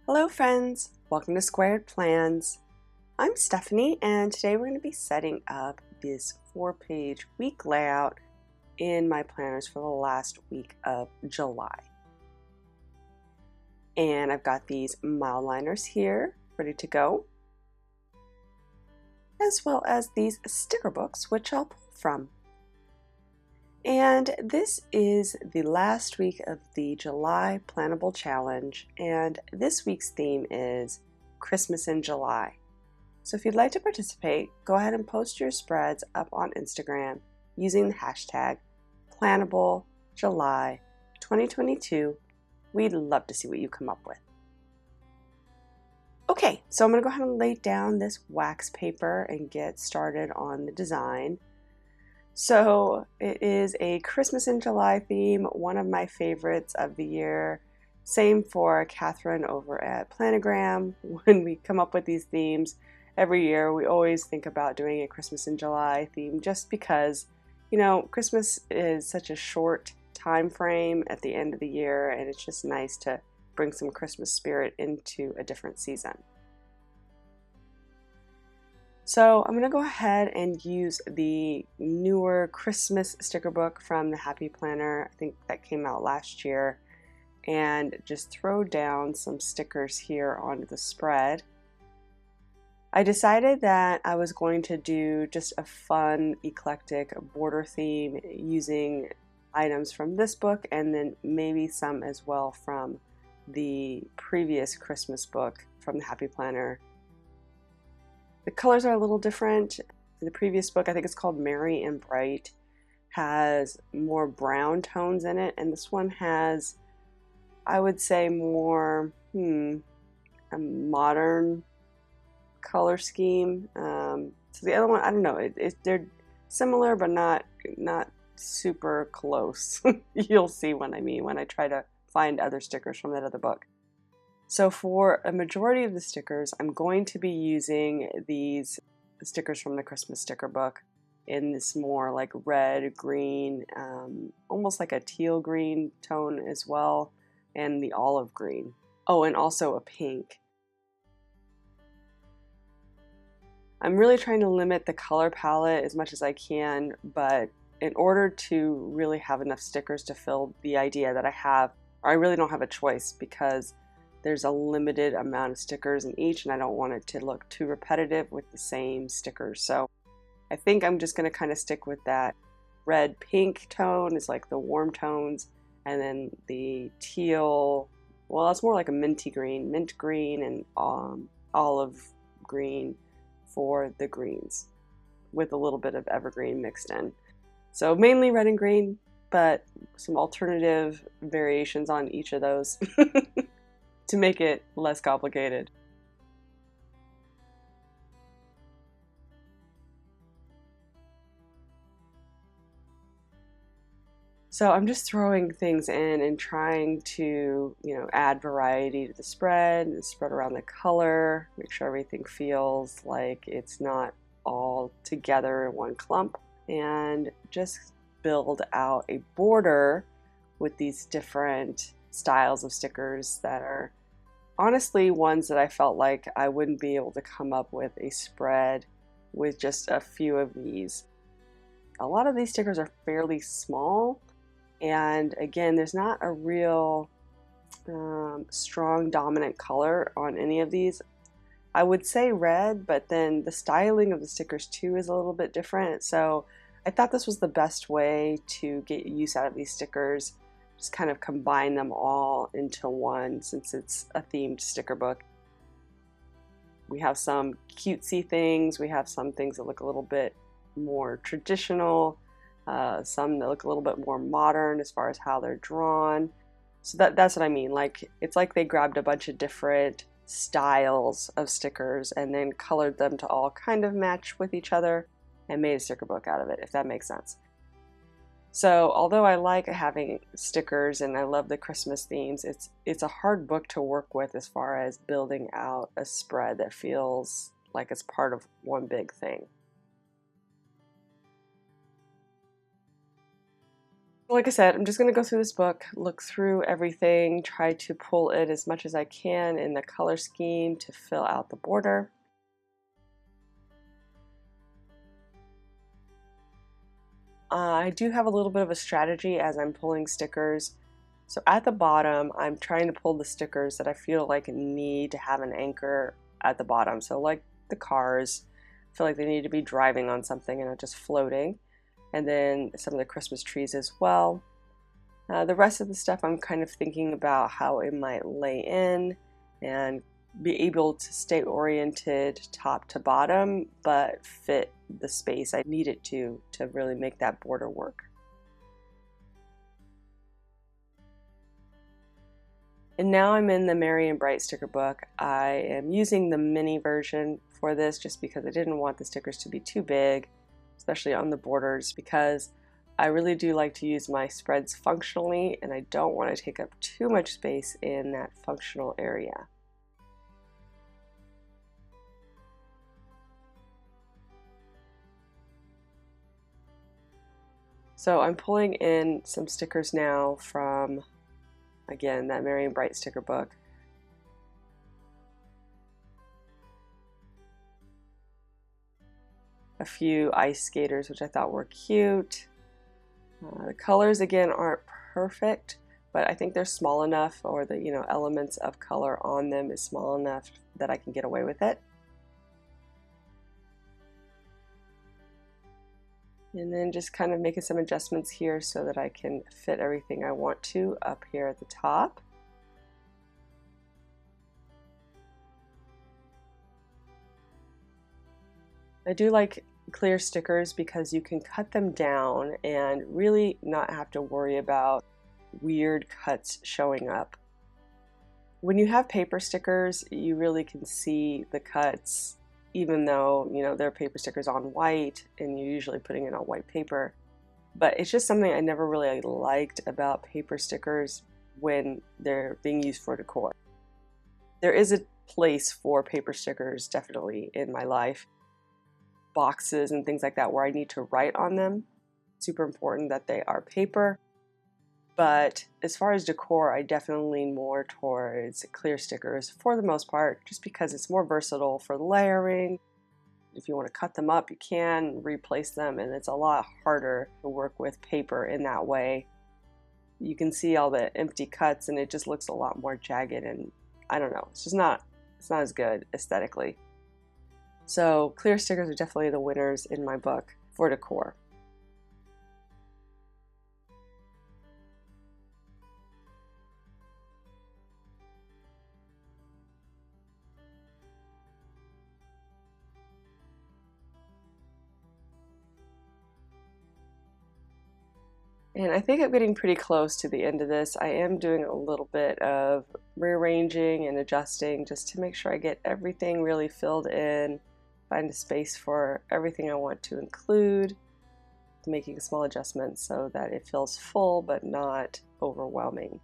Hello friends, welcome to Squared Plans. I'm Stephanie and today we're going to be setting up this 4-page week layout in my planners for the last week of July. And I've got these mile liners here ready to go, as well as these sticker books which I'll pull from. And this is the last week of the July Plannable Challenge, and this week's theme is Christmas in July. So if you'd like to participate, go ahead and post your spreads up on Instagram using the hashtag PlannableJuly2022. We'd love to see what you come up with. Okay, so I'm going to go ahead and lay down this wax paper and get started on the design. So it is a Christmas in July theme, one of my favorites of the year. Same for Catherine over at Planogram. When we come up with these themes every year, we always think about doing a Christmas in July theme just because, you know, Christmas is such a short time frame at the end of the year, and it's just nice to bring some Christmas spirit into a different season. So I'm going to go ahead and use the newer Christmas sticker book from the Happy Planner. I think that came out last year, and just throw down some stickers here onto the spread. I decided that I was going to do just a fun, eclectic border theme using items from this book and then maybe some as well from the previous Christmas book from the Happy Planner. The colors are a little different. The previous book, I think it's called Merry and Bright, has more brown tones in it, and this one has, I would say, more a modern color scheme. So the other one, I don't know, they're similar but not super close. You'll see what I mean when I try to find other stickers from that other book. So for a majority of the stickers, I'm going to be using these stickers from the Christmas sticker book in this more like red, green, almost like a teal green tone as well, and the olive green. Oh, and also a pink. I'm really trying to limit the color palette as much as I can, but in order to really have enough stickers to fill the idea that I have, I really don't have a choice because there's a limited amount of stickers in each, and I don't want it to look too repetitive with the same stickers. So I think I'm just going to kind of stick with that red pink tone is like the warm tones, and then the teal, well, it's more like a mint green, and olive green for the greens with a little bit of evergreen mixed in. So mainly red and green, but some alternative variations on each of those. To make it less complicated. So I'm just throwing things in and trying to, add variety to the spread around the color, make sure everything feels like it's not all together in one clump, and just build out a border with these different styles of stickers that are honestly ones that I felt like I wouldn't be able to come up with a spread with just a few of these. A lot of these stickers are fairly small, and again, there's not a real strong dominant color on any of these. I would say red, but then the styling of the stickers too is a little bit different, so I thought this was the best way to get use out of these stickers. Just kind of combine them all into one since it's a themed sticker book. We have some cutesy things, we have some things that look a little bit more traditional, some that look a little bit more modern as far as how they're drawn. So that's what I mean, like it's like they grabbed a bunch of different styles of stickers and then colored them to all kind of match with each other and made a sticker book out of it, if that makes sense. So although I like having stickers and I love the Christmas themes, it's a hard book to work with as far as building out a spread that feels like it's part of one big thing. Like I said, I'm just going to go through this book, look through everything, try to pull it as much as I can in the color scheme to fill out the border. I do have a little bit of a strategy as I'm pulling stickers. So at the bottom, I'm trying to pull the stickers that I feel like need to have an anchor at the bottom. So like the cars, I feel like they need to be driving on something and not just floating. And then some of the Christmas trees as well. The rest of the stuff I'm kind of thinking about how it might lay in and be able to stay oriented top to bottom, but fit the space I need it to really make that border work. And now I'm in the Merry and Bright sticker book. I am using the mini version for this just because I didn't want the stickers to be too big, especially on the borders, because I really do like to use my spreads functionally and I don't want to take up too much space in that functional area. So I'm pulling in some stickers now from, again, that Merry and Bright sticker book. A few ice skaters, which I thought were cute. The colors, again, aren't perfect, but I think they're small enough, or the elements of color on them is small enough that I can get away with it. And then just kind of making some adjustments here so that I can fit everything I want to up here at the top. I do like clear stickers because you can cut them down and really not have to worry about weird cuts showing up. When you have paper stickers, you really can see the cuts, even though they're paper stickers on white and you're usually putting it on white paper. But it's just something I never really liked about paper stickers when they're being used for decor. There is a place for paper stickers definitely in my life. Boxes and things like that where I need to write on them. Super important that they are paper. But as far as decor, I definitely lean more towards clear stickers for the most part, just because it's more versatile for layering. If you want to cut them up, you can replace them, and it's a lot harder to work with paper in that way. You can see all the empty cuts and it just looks a lot more jagged, and I don't know, it's not as good aesthetically. So clear stickers are definitely the winners in my book for decor. And I think I'm getting pretty close to the end of this. I am doing a little bit of rearranging and adjusting just to make sure I get everything really filled in, find a space for everything I want to include, making small adjustments so that it feels full but not overwhelming.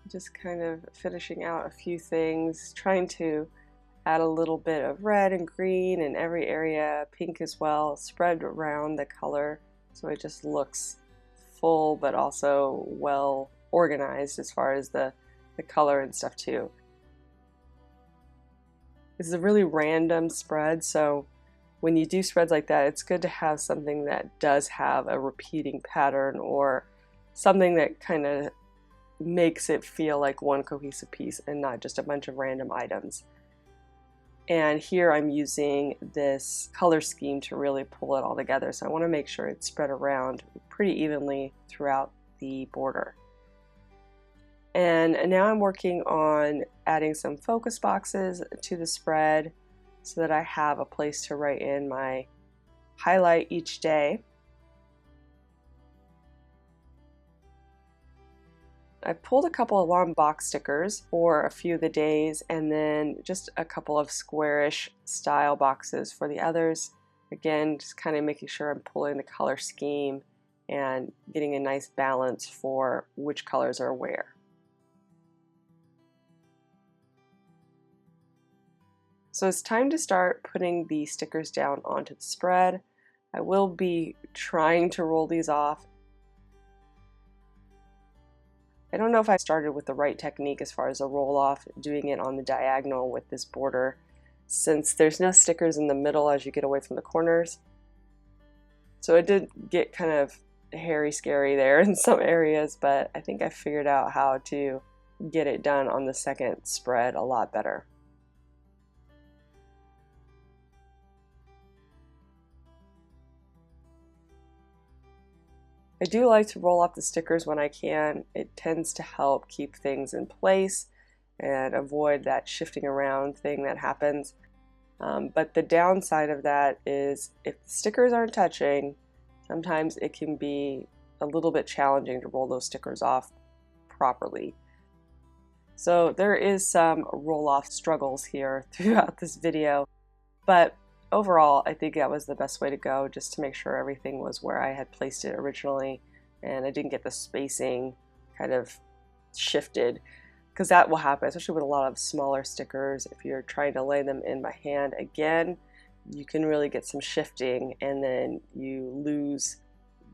Just kind of finishing out a few things, trying to add a little bit of red and green in every area, pink as well, spread around the color so it just looks full but also well organized as far as the color and stuff too. This is a really random spread, so when you do spreads like that, it's good to have something that does have a repeating pattern or something that kind of makes it feel like one cohesive piece and not just a bunch of random items. And here I'm using this color scheme to really pull it all together. So I want to make sure it's spread around pretty evenly throughout the border. And now I'm working on adding some focus boxes to the spread so that I have a place to write in my highlight each day. I pulled a couple of long box stickers for a few of the days and then just a couple of squarish style boxes for the others. Again, just kind of making sure I'm pulling the color scheme and getting a nice balance for which colors are where. So it's time to start putting the stickers down onto the spread. I will be trying to roll these off. I don't know if I started with the right technique as far as a roll off, doing it on the diagonal with this border, since there's no stickers in the middle as you get away from the corners. So it did get kind of hairy scary there in some areas, but I think I figured out how to get it done on the second spread a lot better. I do like to roll off the stickers when I can. It tends to help keep things in place and avoid that shifting around thing that happens. But the downside of that is if the stickers aren't touching, sometimes it can be a little bit challenging to roll those stickers off properly. So there is some roll-off struggles here throughout this video, but overall, I think that was the best way to go, just to make sure everything was where I had placed it originally and I didn't get the spacing kind of shifted, because that will happen, especially with a lot of smaller stickers. If you're trying to lay them in by hand again, you can really get some shifting and then you lose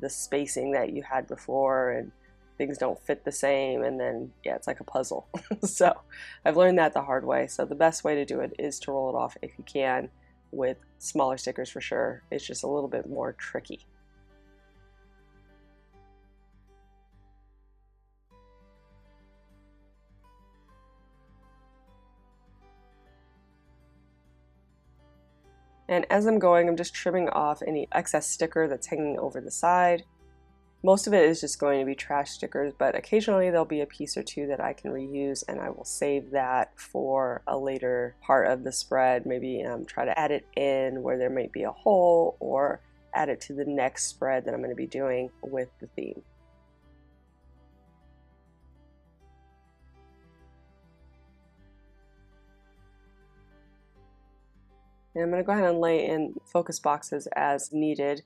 the spacing that you had before and things don't fit the same, and then yeah, it's like a puzzle. So I've learned that the hard way. So the best way to do it is to roll it off if you can, with smaller stickers for sure. It's just a little bit more tricky. And as I'm going, I'm just trimming off any excess sticker that's hanging over the side. Most of it is just going to be trash stickers, but occasionally there'll be a piece or two that I can reuse, and I will save that for a later part of the spread. Maybe try to add it in where there might be a hole, or add it to the next spread that I'm going to be doing with the theme. And I'm going to go ahead and lay in focus boxes as needed.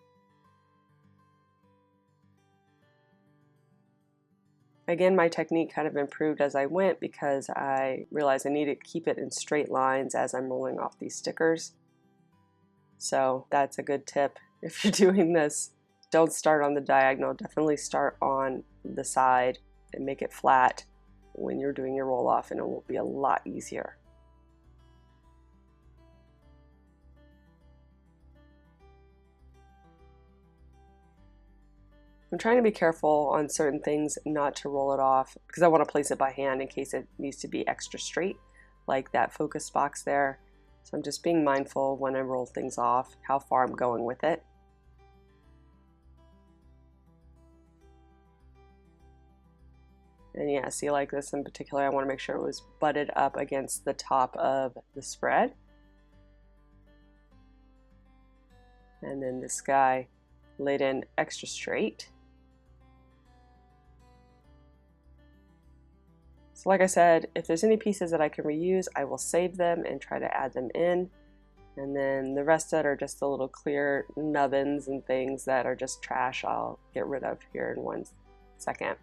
Again, my technique kind of improved as I went because I realized I need to keep it in straight lines as I'm rolling off these stickers. So that's a good tip. If you're doing this, don't start on the diagonal. Definitely start on the side and make it flat when you're doing your roll off, and it will be a lot easier. I'm trying to be careful on certain things not to roll it off, because I want to place it by hand in case it needs to be extra straight, like that focus box there. So I'm just being mindful when I roll things off, how far I'm going with it. And yeah, see, like this in particular, I want to make sure it was butted up against the top of the spread. And then this guy laid in extra straight. So like I said, if there's any pieces that I can reuse, I will save them and try to add them in. And then the rest that are just the little clear nubbins and things that are just trash, I'll get rid of here in 1 second.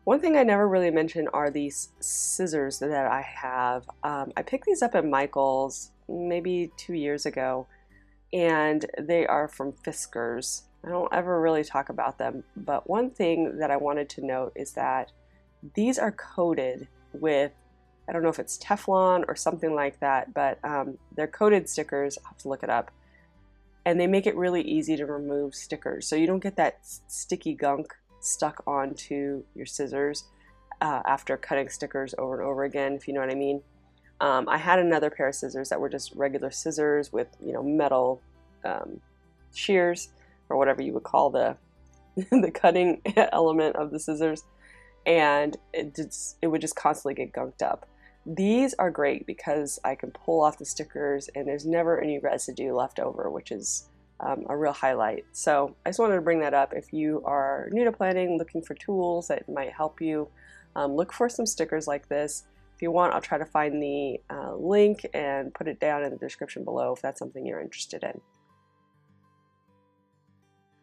One thing I never really mentioned are these scissors that I have. I picked these up at Michael's maybe 2 years ago, and they are from Fiskars. I don't ever really talk about them, but one thing that I wanted to note is that these are coated with, I don't know if it's Teflon or something like that, but they're coated stickers. I'll have to look it up. And they make it really easy to remove stickers, so you don't get that sticky gunk stuck onto your scissors after cutting stickers over and over again, if you know what I mean. I had another pair of scissors that were just regular scissors with, you know, metal shears, or whatever you would call the the cutting element of the scissors, and it would just constantly get gunked up. These are great because I can pull off the stickers and there's never any residue left over, which is a real highlight. So I just wanted to bring that up. If you are new to planning, looking for tools that might help you, look for some stickers like this. If you want, I'll try to find the link and put it down in the description below if that's something you're interested in.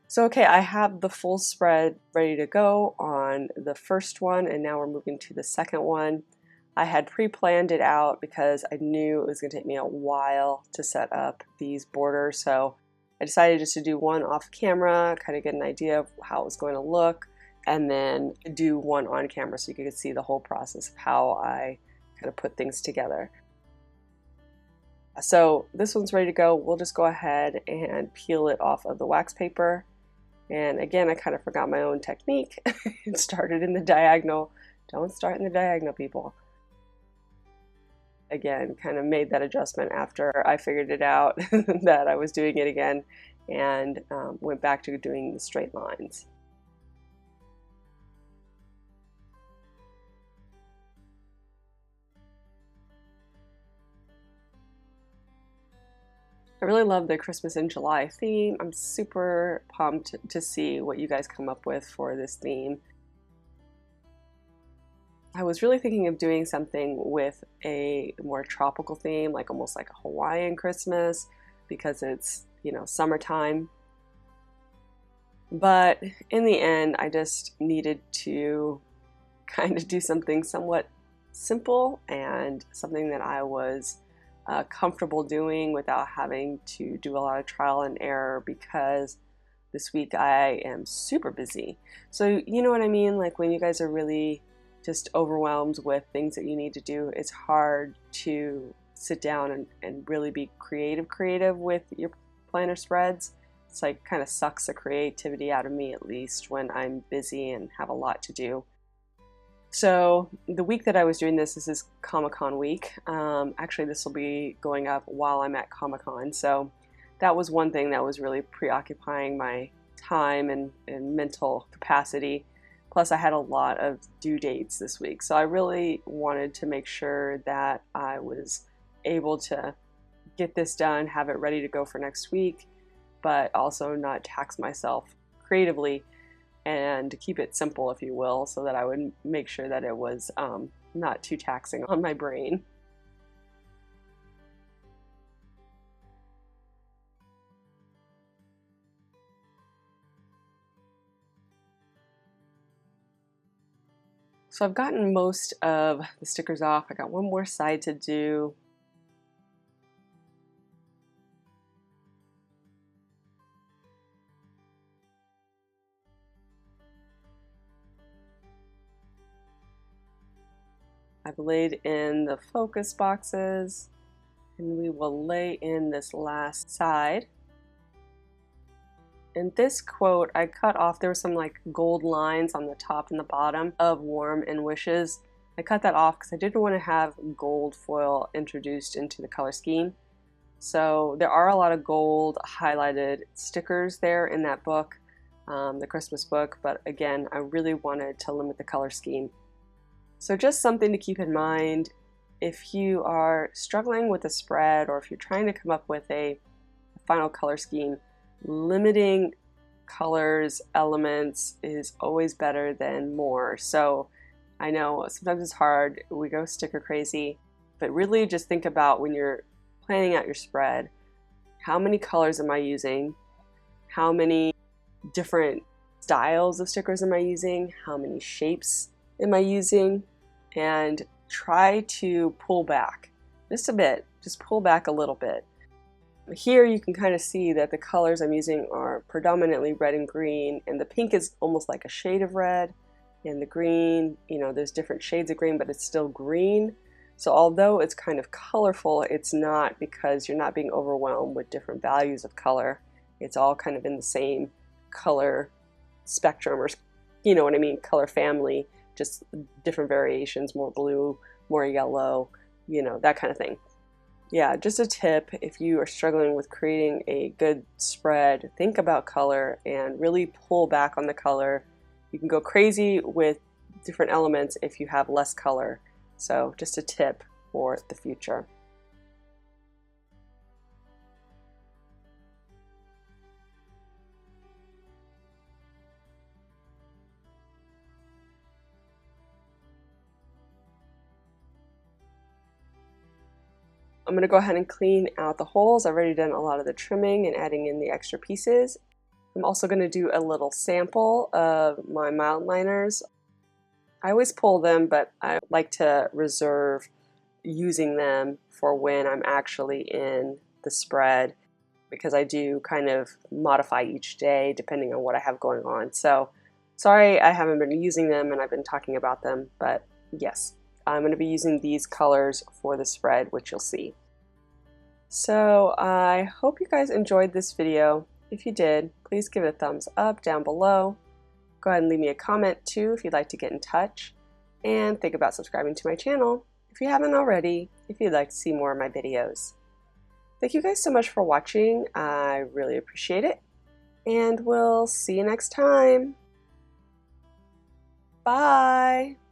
So okay, I have the full spread ready to go on the first one, and now we're moving to the second one. I had pre-planned it out because I knew it was going to take me a while to set up these borders, so I decided just to do one off camera, kind of get an idea of how it was going to look, and then do one on camera so you could see the whole process of how I kind of put things together. So this one's ready to go. We'll just go ahead and peel it off of the wax paper. And again, I kind of forgot my own technique. It started in the diagonal. Don't start in the diagonal, people. Again, kind of made that adjustment after I figured it out that I was doing it again, and went back to doing the straight lines. I really love the Christmas in July theme. I'm super pumped to see what you guys come up with for this theme. I was really thinking of doing something with a more tropical theme, like almost like a Hawaiian Christmas, because it's, you know, summertime. But in the end, I just needed to kind of do something somewhat simple and something that I was comfortable doing without having to do a lot of trial and error, because this week I am super busy. So you know what I mean? Like when you guys are really just overwhelmed with things that you need to do, it's hard to sit down and really be creative with your planner spreads. It's like kind of sucks the creativity out of me, at least when I'm busy and have a lot to do. So the week that I was doing this is Comic-Con week. Actually, this will be going up while I'm at Comic-Con. So that was one thing that was really preoccupying my time and mental capacity. Plus, I had a lot of due dates this week. So I really wanted to make sure that I was able to get this done, have it ready to go for next week, but also not tax myself creatively, and keep it simple, if you will, so that I would make sure that it was not too taxing on my brain. So I've gotten most of the stickers off. I got one more side to do. I've laid in the focus boxes, and we will lay in this last side. And this quote I cut off. There were some like gold lines on the top and the bottom of Warm and Wishes. I cut that off because I didn't want to have gold foil introduced into the color scheme. So there are a lot of gold highlighted stickers there in that book, the Christmas book, but again, I really wanted to limit the color scheme. So just something to keep in mind if you are struggling with a spread, or if you're trying to come up with a final color scheme, limiting colors, elements is always better than more. So I know sometimes it's hard, we go sticker crazy, but really just think about when you're planning out your spread, how many colors am I using? How many different styles of stickers am I using? How many shapes am I using? And try to pull back just a bit, just pull back a little bit. Here you can kind of see that the colors I'm using are predominantly red and green, and the pink is almost like a shade of red, and the green, you know, there's different shades of green, but it's still green. So although it's kind of colorful, it's not, because you're not being overwhelmed with different values of color. It's all kind of in the same color spectrum, or you know what I mean, color family, just different variations, more blue, more yellow, you know, that kind of thing. Yeah, just a tip, if you are struggling with creating a good spread, think about color and really pull back on the color. You can go crazy with different elements if you have less color. So just a tip for the future. I'm going to go ahead and clean out the holes. I've already done a lot of the trimming and adding in the extra pieces. I'm also going to do a little sample of my mild liners. I always pull them, but I like to reserve using them for when I'm actually in the spread, because I do kind of modify each day depending on what I have going on. So sorry I haven't been using them and I've been talking about them, but yes, I'm going to be using these colors for the spread, which you'll see. So I hope you guys enjoyed this video. If you did, please give it a thumbs up down below. Go ahead and leave me a comment too if you'd like to get in touch. And think about subscribing to my channel if you haven't already, if you'd like to see more of my videos. Thank you guys so much for watching. I really appreciate it. And we'll see you next time. Bye!